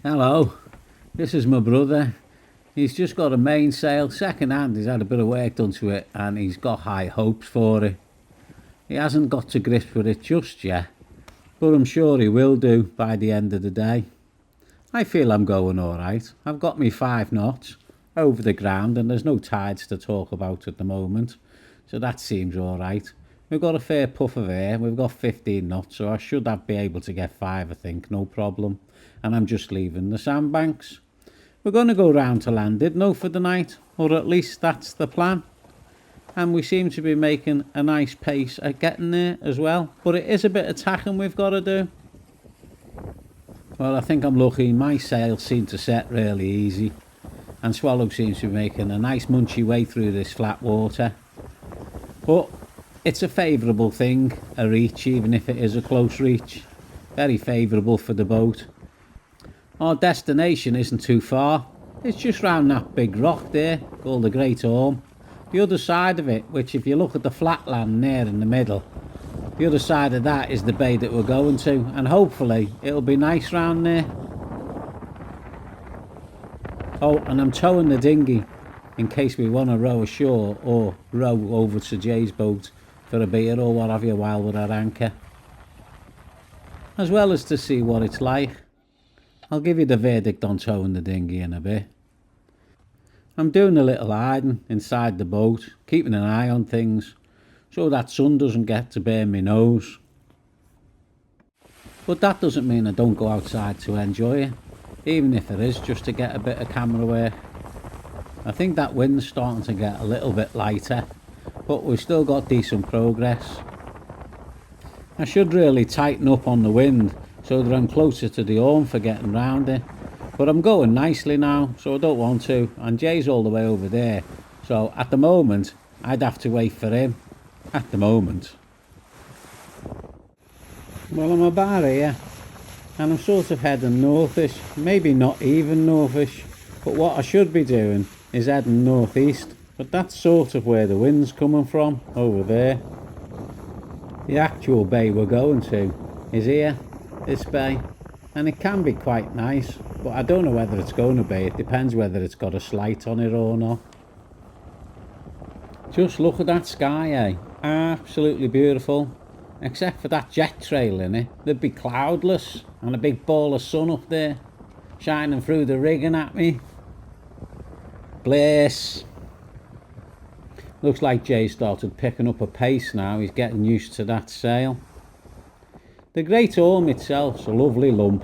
Hello, this is my brother. He's just got a mainsail, second hand. He's had a bit of work done to it and he's got high hopes for it. He hasn't got to grips with it just yet, but I'm sure he will do by the end of the day. I feel I'm going alright. I've got me 5 knots over the ground and there's no tides to talk about at the moment, so that seems alright. We've got a fair puff of air, we've got 15 knots, so I should be able to get 5, I think, no problem. And I'm just leaving the sandbanks. We're going to go round to Llandudno for the night, or at least that's the plan. And we seem to be making a nice pace at getting there as well, but it is a bit of tacking we've got to do. Well, I think I'm lucky. My sails seem to set really easy, and Swallow seems to be making a nice munchy way through this flat water. But it's a favourable thing, a reach, even if it is a close reach. Very favourable for the boat. Our destination isn't too far. It's just round that big rock there, called the Great Orme. The other side of it, which if you look at the flat land there in the middle, the other side of that is the bay that we're going to, and hopefully it'll be nice round there. Oh, and I'm towing the dinghy in case we want to row ashore or row over to Jay's boat for a beer or what have you while we're at anchor, as well as to see what it's like. I'll give you the verdict on towing the dinghy in a bit. I'm doing a little hiding inside the boat, keeping an eye on things so that sun doesn't get to burn my nose. But that doesn't mean I don't go outside to enjoy it, even if it is just to get a bit of camera work. I think that wind's starting to get a little bit lighter, but we've still got decent progress. I should really tighten up on the wind so that I'm closer to the Orme for getting round it. But I'm going nicely now, so I don't want to. And Jay's all the way over there, so at the moment I'd have to wait for him. At the moment. Well, I'm about here, and I'm sort of heading northish, maybe not even northish, but what I should be doing is heading northeast. But that's sort of where the wind's coming from, over there. The actual bay we're going to is here, this bay, and it can be quite nice, but I don't know whether it's going to be. It depends whether it's got a slight on it or not. Just look at that sky, eh? Absolutely beautiful. Except for that jet trail in it, there'd be cloudless and a big ball of sun up there shining through the rigging at me. Bliss. Looks like Jay started picking up a pace now. He's getting used to that sail. The Great Orme itself's a lovely lump.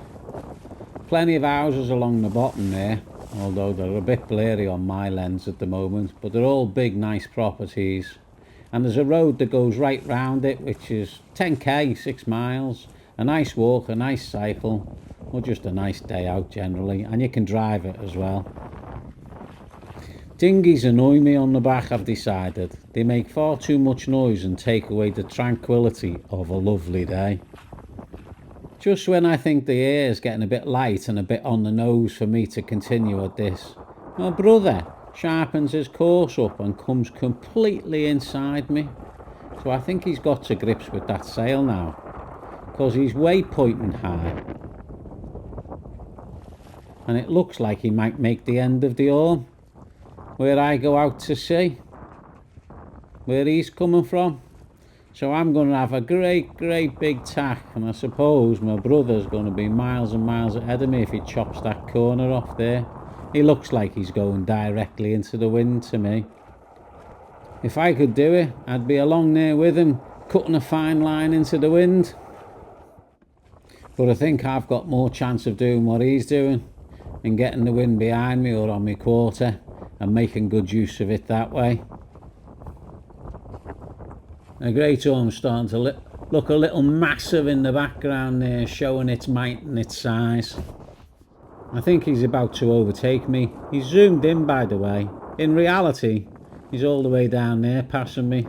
Plenty of houses along the bottom there, although they're a bit blurry on my lens at the moment, but they're all big nice properties. And there's a road that goes right round it, which is 10k, 6 miles. A nice walk, a nice cycle, or just a nice day out generally, and you can drive it as well. Dinghies annoy me on the back, I've decided. They make far too much noise and take away the tranquility of a lovely day. Just when I think the air is getting a bit light and a bit on the nose for me to continue at this, my brother sharpens his course up and comes completely inside me. So I think he's got to grips with that sail now, because he's waypointing high. And it looks like he might make the end of the Orme, where I go out to sea, where he's coming from. So I'm going to have a great big tack, and I suppose my brother's going to be miles and miles ahead of me if he chops that corner off there. He looks like he's going directly into the wind to me. If I could do it, I'd be along there with him, cutting a fine line into the wind. But I think I've got more chance of doing what he's doing and getting the wind behind me or on my quarter and making good use of it that way. The Great Orme's starting to look a little massive in the background there, showing its might and its size. I think he's about to overtake me. He's zoomed in, by the way. In reality, he's all the way down there passing me.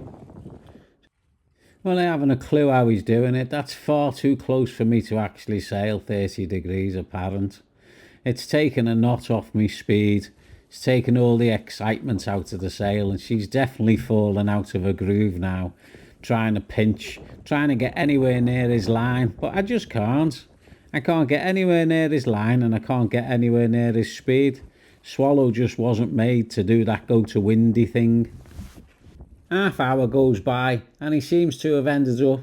Well, I haven't a clue how he's doing it. That's far too close for me to actually sail 30 degrees apparent. It's taken a knot off me speed. It's taken all the excitement out of the sail, and she's definitely fallen out of her groove now, trying to pinch, trying to get anywhere near his line, but I just can't. I can't get anywhere near his line and I can't get anywhere near his speed. Swallow just wasn't made to do that go to windy thing. Half hour goes by and he seems to have ended up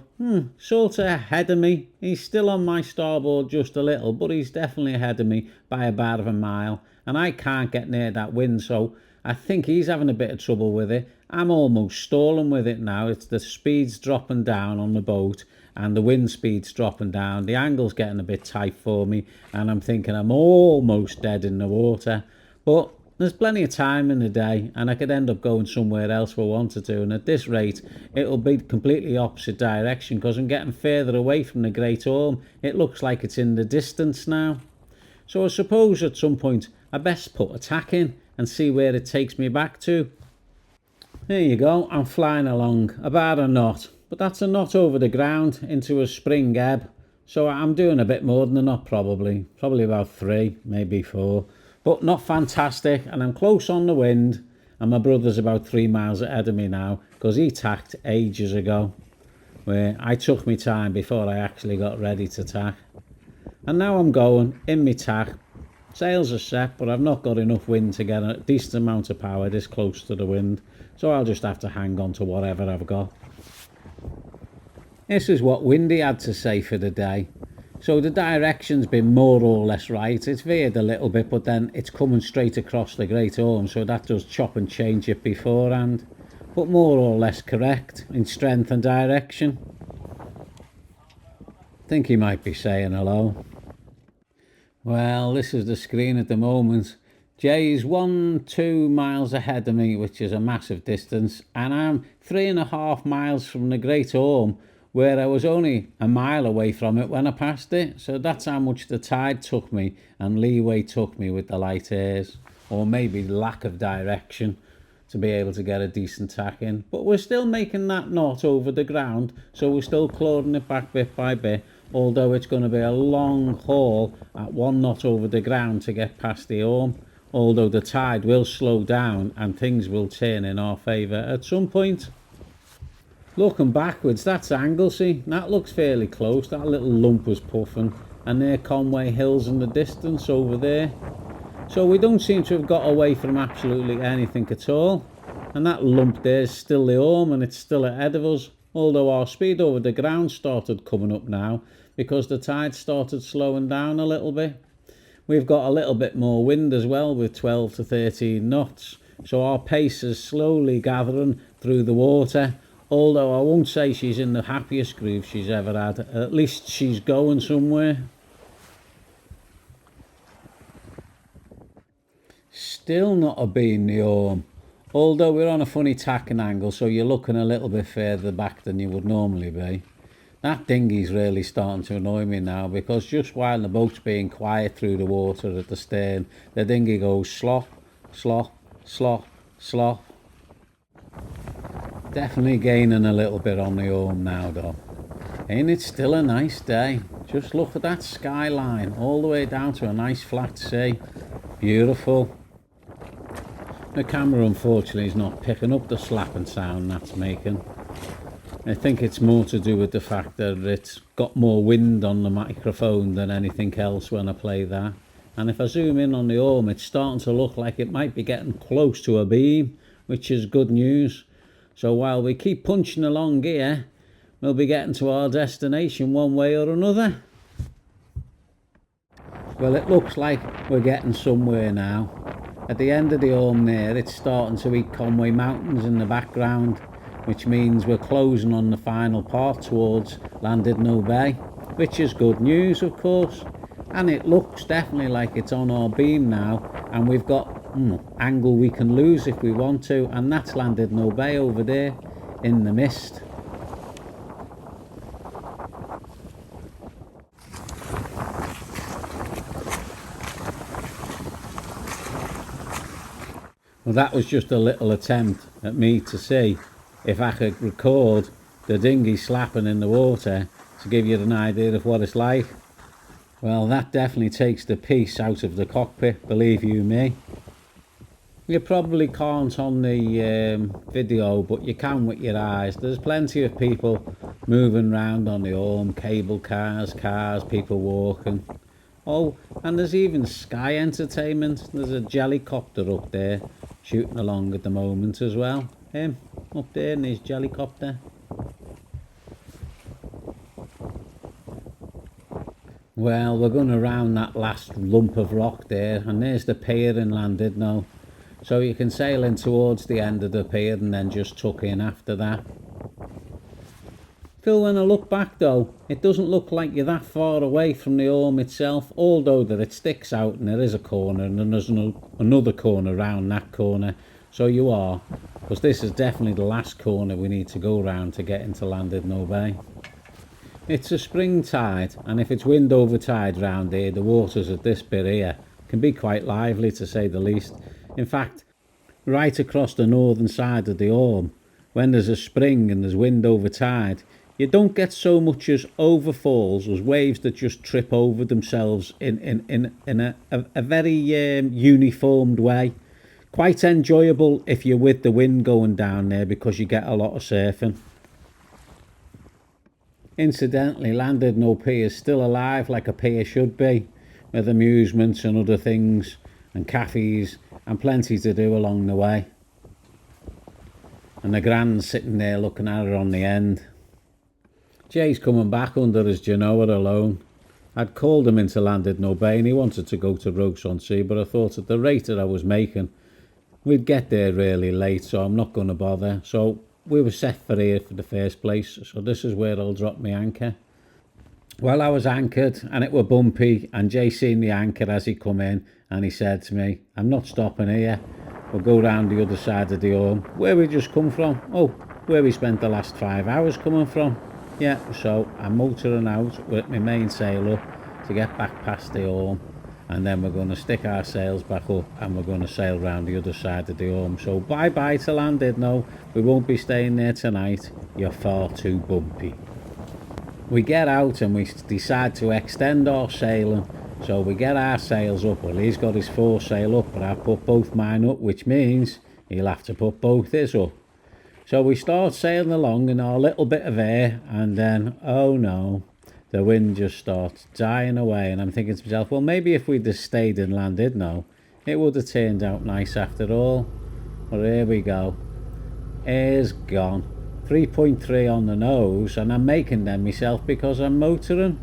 sort of ahead of me. He's still on my starboard just a little, but he's definitely ahead of me by about a mile, and I can't get near that wind, so I think he's having a bit of trouble with it. I'm almost stalling with it now. It's the speed's dropping down on the boat and the wind speed's dropping down. The angle's getting a bit tight for me and I'm thinking I'm almost dead in the water, but there's plenty of time in the day and I could end up going somewhere else if I wanted to, and at this rate it'll be completely opposite direction because I'm getting further away from the Great Orme. It looks like it's in the distance now, so I suppose at some point I best put a tack in and see where it takes me back to. There you go, I'm flying along about a knot, but that's a knot over the ground into a spring ebb, so I'm doing a bit more than a knot, probably about 3, maybe 4, but not fantastic, and I'm close on the wind, and my brother's about 3 miles ahead of me now because he tacked ages ago, where I took my time before I actually got ready to tack. And now I'm going in my tack. Sails are set, but I've not got enough wind to get a decent amount of power this close to the wind, so I'll just have to hang on to whatever I've got. This is what Windy had to say for the day. So the direction's been more or less right. It's veered a little bit, but then it's coming straight across the Great Orme, so that does chop and change it beforehand, but more or less correct in strength and direction. I think he might be saying hello. Well, this is the screen at the moment. Jay's 2 miles ahead of me, which is a massive distance, and I'm 3.5 miles from the Great Orme, where I was only a mile away from it when I passed it. So that's how much the tide took me and leeway took me with the light airs, or maybe lack of direction, to be able to get a decent tack in. But we're still making that knot over the ground, so we're still clawing it back bit by bit, although it's going to be a long haul at 1 knot over the ground to get past the Orme, although the tide will slow down and things will turn in our favour at some point. Looking backwards, that's Anglesey. That looks fairly close. That little lump was puffing, and there Conway Hills in the distance over there. So we don't seem to have got away from absolutely anything at all, and that lump there is still the Orme and it's still ahead of us, although our speed over the ground started coming up now because the tide started slowing down a little bit. We've got a little bit more wind as well with 12 to 13 knots, so our pace is slowly gathering through the water, although I won't say she's in the happiest groove she's ever had. At least she's going somewhere. Still not a beam the Orme, although we're on a funny tacking angle, so you're looking a little bit further back than you would normally be. That dinghy's really starting to annoy me now, because just while the boat's being quiet through the water at the stern, the dinghy goes slop, slop, slop, slop. Definitely gaining a little bit on the Orme now though. Ain't it still a nice day? Just look at that skyline all the way down to a nice flat sea. Beautiful. The camera unfortunately is not picking up the slapping sound that's making. I think it's more to do with the fact that it's got more wind on the microphone than anything else when I play that. And if I zoom in on the Orme, it's starting to look like it might be getting close to a beam, which is good news. So while we keep punching along here, we'll be getting to our destination one way or another. Well, it looks like we're getting somewhere now. At the end of the Orme there, it's starting to eat Conway Mountains in the background, which means we're closing on the final part towards Llandudno Bay, which is good news, of course. And it looks definitely like it's on our beam now, and we've got angle we can lose if we want to, and that's Llandudno Bay over there in the mist. Well, that was just a little attempt at me to see if I could record the dinghy slapping in the water to give you an idea of what it's like. Well, that definitely takes the peace out of the cockpit, believe you me. You probably can't on the video, but you can with your eyes. There's plenty of people moving around on the Orme, cable cars, people walking. Oh, and there's even Sky Entertainment. There's a jellycopter up there shooting along at the moment as well. Him up there in his jellycopter. Well, we're going to round that last lump of rock there, and there's the pier in Llandudno. So you can sail in towards the end of the pier and then just tuck in after that. Phil, when I look back though, it doesn't look like you're that far away from the Orme itself, although that it sticks out and there is a corner and then there's another corner round that corner. So you are, because this is definitely the last corner we need to go round to get into Llandudno Bay. It's a spring tide, and if it's wind over tide round here, the waters at this bit here can be quite lively, to say the least. In fact, right across the northern side of the Orme, when there's a spring and there's wind over tide, you don't get so much as overfalls, as waves that just trip over themselves in a very uniformed way. Quite enjoyable if you're with the wind going down there, because you get a lot of surfing. Incidentally, Llandudno Pier is still alive like a pier should be, with amusements and other things and cafes and plenty to do along the way. And the Grand's sitting there looking at her on the end. Jay's coming back under his Genoa alone. I'd called him into Llandudno Bay and he wanted to go to Roche-on-Sea, but I thought at the rate that I was making, we'd get there really late, so I'm not going to bother. So we were set for here for the first place, so this is where I'll drop my anchor. Well, I was anchored and it were bumpy, and Jay seen the anchor as he come in and he said to me, I'm not stopping here, we'll go round the other side of the Orme. Where we just come from? Oh, where we spent the last 5 hours coming from. Yeah, so I'm motoring out with my mainsail up to get back past the Orme, and then we're going to stick our sails back up and we're going to sail round the other side of the Orme. So bye bye to Llandudno. We won't be staying there tonight, you're far too bumpy. We get out and we decide to extend our sailing, so we get our sails up. Well, he's got his foresail up, but I put both mine up, which means he'll have to put both his up. So we start sailing along in our little bit of air, and then, oh no, the wind just starts dying away, and I'm thinking to myself, well, maybe if we'd have stayed in Llandudno, it would have turned out nice after all. But here we go. Air's gone. 3.3 on the nose, and I'm making them myself because I'm motoring,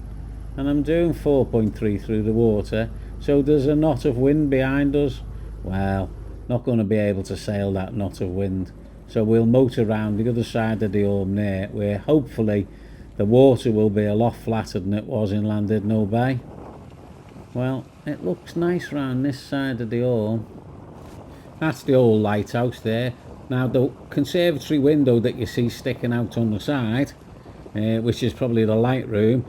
and I'm doing 4.3 through the water, so there's a knot of wind behind us. Well, not going to be able to sail that knot of wind, so we'll motor round the other side of the Orme there, where hopefully the water will be a lot flatter than it was in Llandudno Bay. Well, it looks nice round this side of the Orme. That's the old lighthouse there. Now, the conservatory window that you see sticking out on the side, which is probably the light room,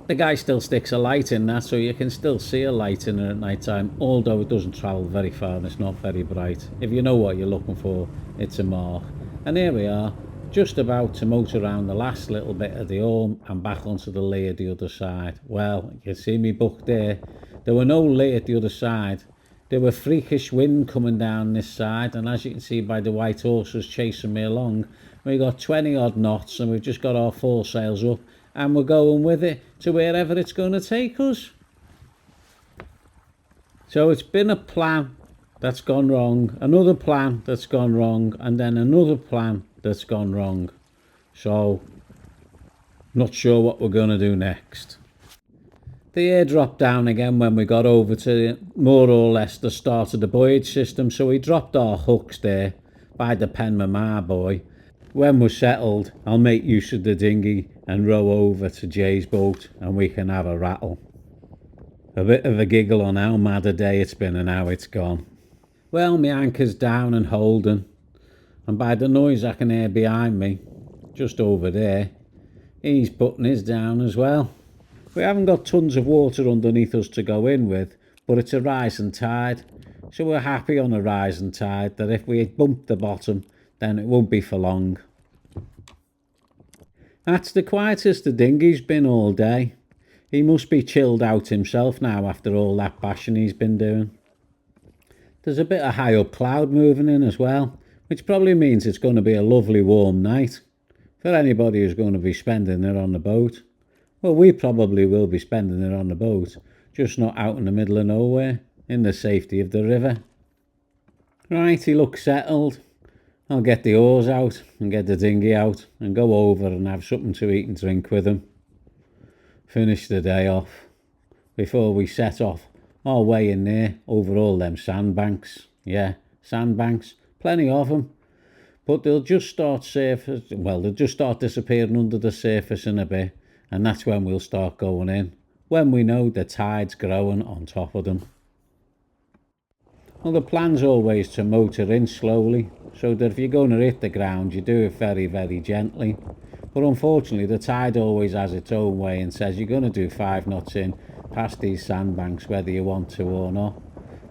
the guy still sticks a light in that, so you can still see a light in there at night time, although it doesn't travel very far and it's not very bright. If you know what you're looking for, it's a mark. And here we are, just about to motor around the last little bit of the Orme and back onto the lee at the other side. Well, you can see me book there. There were no lee at the other side. There were freakish wind coming down this side, and as you can see by the white horses chasing me along, we got 20 odd knots and we've just got our foresails up and we're going with it to wherever it's going to take us. So it's been a plan that's gone wrong, another plan that's gone wrong, and then another plan that's gone wrong. So, not sure what we're going to do next. The air dropped down again when we got over to more or less the start of the buoyage system, so we dropped our hooks there by the Penmamar buoy. When we're settled, I'll make use of the dinghy and row over to Jay's boat and we can have a rattle. A bit of a giggle on how mad a day it's been and how it's gone. Well, my anchor's down and holding, and by the noise I can hear behind me, just over there, he's putting his down as well. We haven't got tons of water underneath us to go in with, but it's a rising tide, so we're happy on a rising tide that if we bump the bottom, then it won't be for long. That's the quietest the dinghy's been all day. He must be chilled out himself now after all that bashing he's been doing. There's a bit of high up cloud moving in as well, which probably means it's going to be a lovely warm night for anybody who's going to be spending it on the boat. Well, we probably will be spending it on the boat, just not out in the middle of nowhere, in the safety of the river. Right, he looks settled. I'll get the oars out and get the dinghy out and go over and have something to eat and drink with him. Finish the day off before we set off our way in there over all them sandbanks. Yeah, sandbanks, plenty of them. But they'll just start they'll just start disappearing under the surface in a bit, and that's when we'll start going in, when we know the tide's growing on top of them. Well, the plan's always to motor in slowly, so that if you're going to hit the ground, you do it very, very gently. But unfortunately, the tide always has its own way and says you're going to do 5 knots in past these sandbanks, whether you want to or not.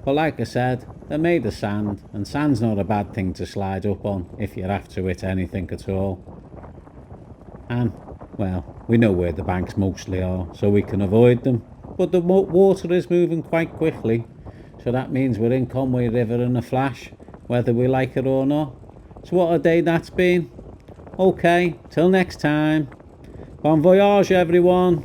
But like I said, they're made of sand, and sand's not a bad thing to slide up on if you have to hit anything at all. And, well, we know where the banks mostly are, so we can avoid them. But the water is moving quite quickly, so that means we're in Conway River in a flash, whether we like it or not. So what a day that's been. Okay, till next time. Bon voyage, everyone.